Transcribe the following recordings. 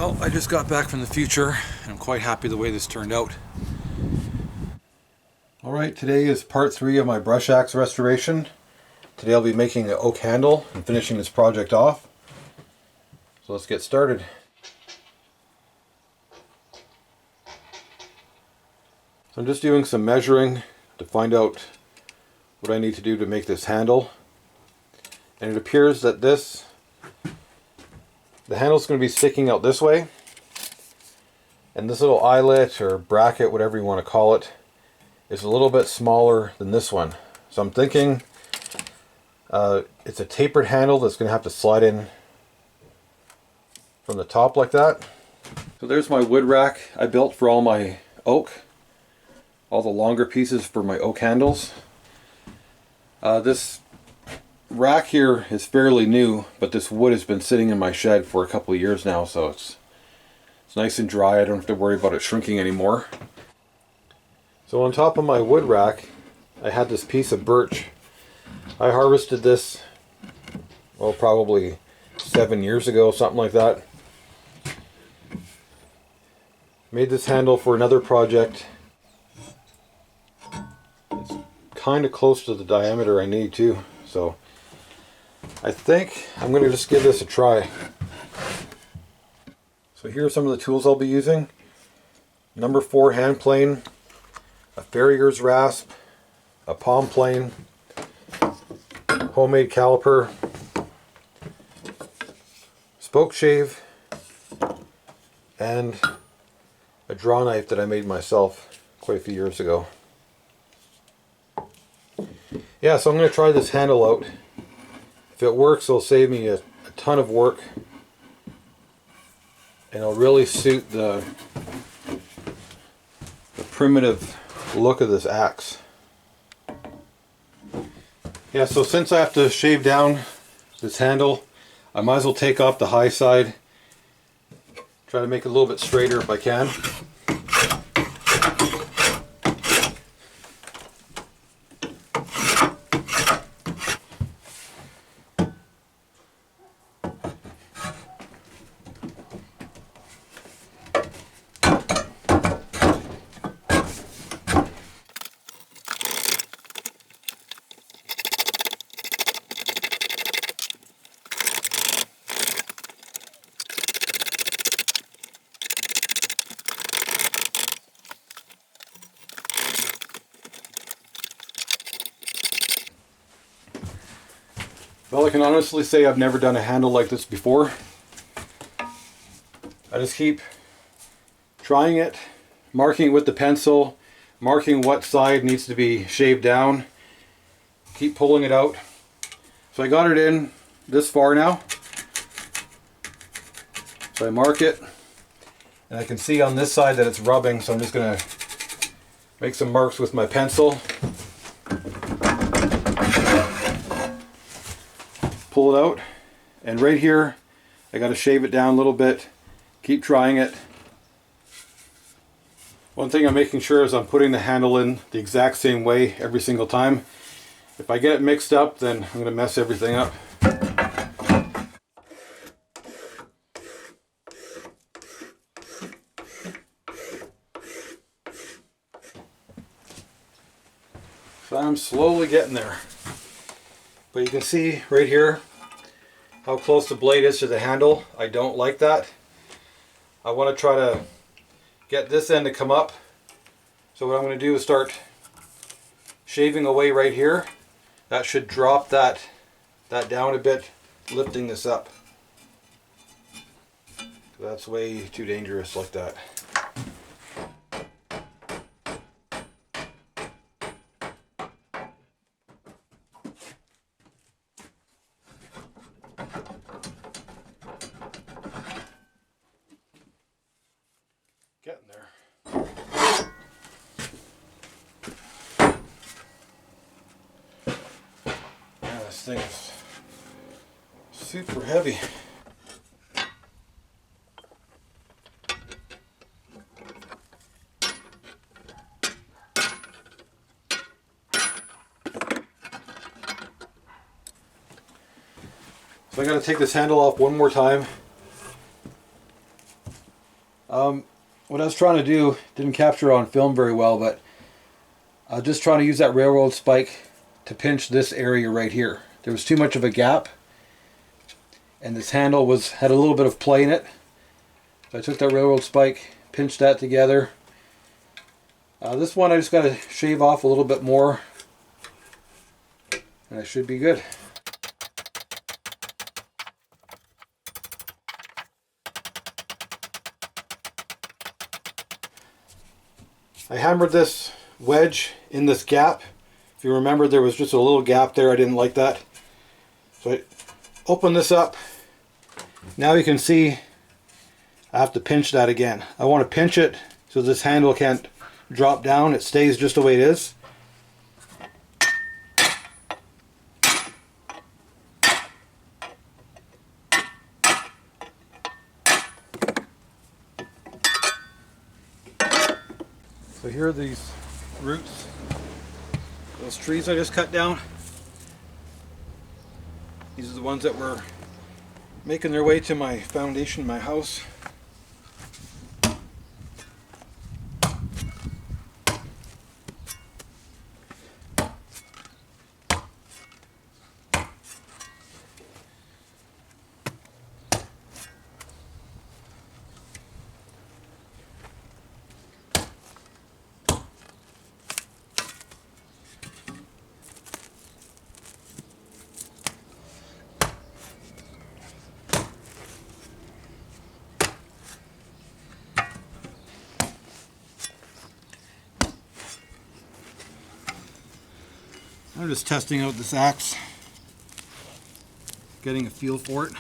Well, I just got back from the future and I'm quite happy the way this turned out. Alright, today is part 3 of my brush axe restoration. Today I'll be making an oak handle and finishing this project off. So let's get started. So I'm just doing some measuring to find out what I need to do to make this handle. And it appears that the handle's going to be sticking out this way. And this little eyelet or bracket, whatever you want to call it, is a little bit smaller than this one. So I'm thinking it's a tapered handle that's going to have to slide in from the top like that. So there's my wood rack I built for all my oak. All the longer pieces for my oak handles. This rack here is fairly new, but this wood has been sitting in my shed for a couple of years now, so it's nice and dry. I don't have to worry about it shrinking anymore. So on top of my wood rack, I had this piece of birch. I harvested this, well, probably 7 years ago, something like that. Made this handle for another project. It's kind of close to the diameter I need too, so I think I'm going to just give this a try. So here are some of the tools I'll be using. Number 4 hand plane, a farrier's rasp, a palm plane, homemade caliper, spoke shave, and a draw knife that I made myself quite a few years ago. Yeah, so I'm going to try this handle out. If it works, it'll save me a ton of work, and it'll really suit the primitive look of this axe. Yeah, so since I have to shave down this handle, I might as well take off the high side, try to make it a little bit straighter if I can. Well, I can honestly say I've never done a handle like this before. I just keep trying it, marking it with the pencil, marking what side needs to be shaved down, keep pulling it out. So I got it in this far now. So I mark it, and I can see on this side that it's rubbing, so I'm just going to make some marks with my pencil. Pull it out, and right here I got to shave it down a little bit. Keep trying it. One thing I'm making sure is I'm putting the handle in the exact same way every single time. If I get it mixed up, then I'm going to mess everything up. So I'm slowly getting there. But you can see right here how close the blade is to the handle. I don't like that. I want to try to get this end to come up. So what I'm going to do is start shaving away right here. That should drop that down a bit, lifting this up. That's way too dangerous like that. Getting there. Yeah, this thing is super heavy. So I got to take this handle off one more time. What I was trying to do, didn't capture on film very well, but I was just trying to use that railroad spike to pinch this area right here. There was too much of a gap, and this handle had a little bit of play in it. So I took that railroad spike, pinched that together. This one I just got to shave off a little bit more, and I should be good. I hammered this wedge in this gap. If you remember, there was just a little gap there. I didn't like that. So I open this up. Now you can see I have to pinch that again. I want to pinch it so this handle can't drop down. It stays just the way it is. So here are these roots, those trees I just cut down. These are the ones that were making their way to my foundation, my house. I'm just testing out this axe, getting a feel for it.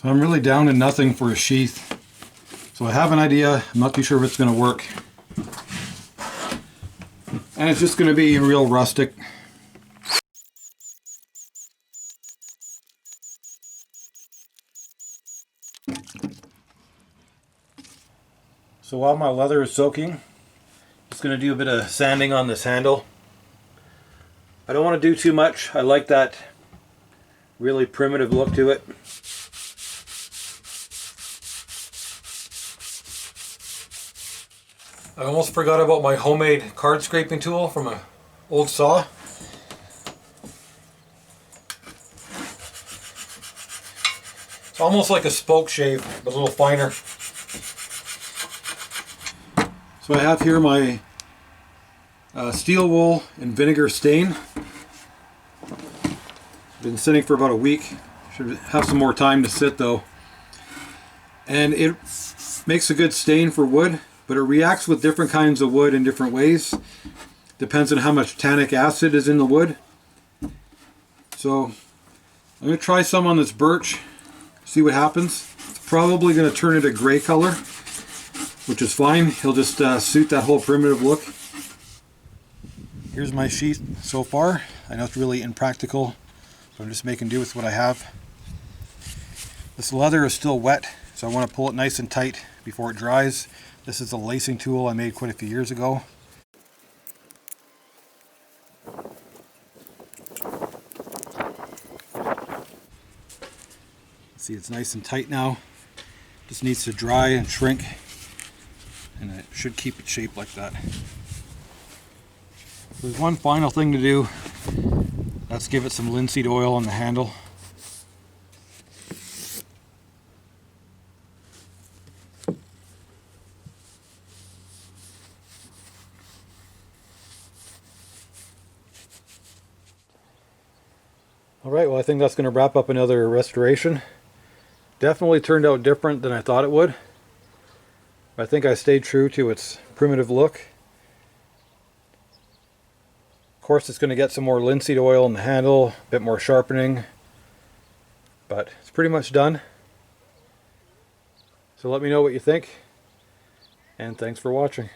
So I'm really down to nothing for a sheath. So I have an idea. I'm not too sure if it's going to work. And it's just going to be real rustic. So while my leather is soaking, just going to do a bit of sanding on this handle. I don't want to do too much. I like that really primitive look to it. I almost forgot about my homemade card scraping tool from an old saw. It's almost like a spoke shave, but a little finer. So I have here my steel wool and vinegar stain. Been sitting for about a week. Should have some more time to sit though. And it makes a good stain for wood, but it reacts with different kinds of wood in different ways. Depends on how much tannic acid is in the wood. So I'm going to try some on this birch, see what happens. It's probably going to turn it a gray color, which is fine. He'll just suit that whole primitive look. Here's my sheath so far. I know it's really impractical, so I'm just making do with what I have. This leather is still wet, so I want to pull it nice and tight before it dries. This is a lacing tool I made quite a few years ago. See, it's nice and tight now. Just needs to dry and shrink, and it should keep its shape like that. There's one final thing to do. Let's give it some linseed oil on the handle. Alright, well I think that's going to wrap up another restoration. Definitely turned out different than I thought it would. I think I stayed true to its primitive look. course, it's going to get some more linseed oil in the handle, a bit more sharpening, but it's pretty much done. So let me know what you think, and thanks for watching.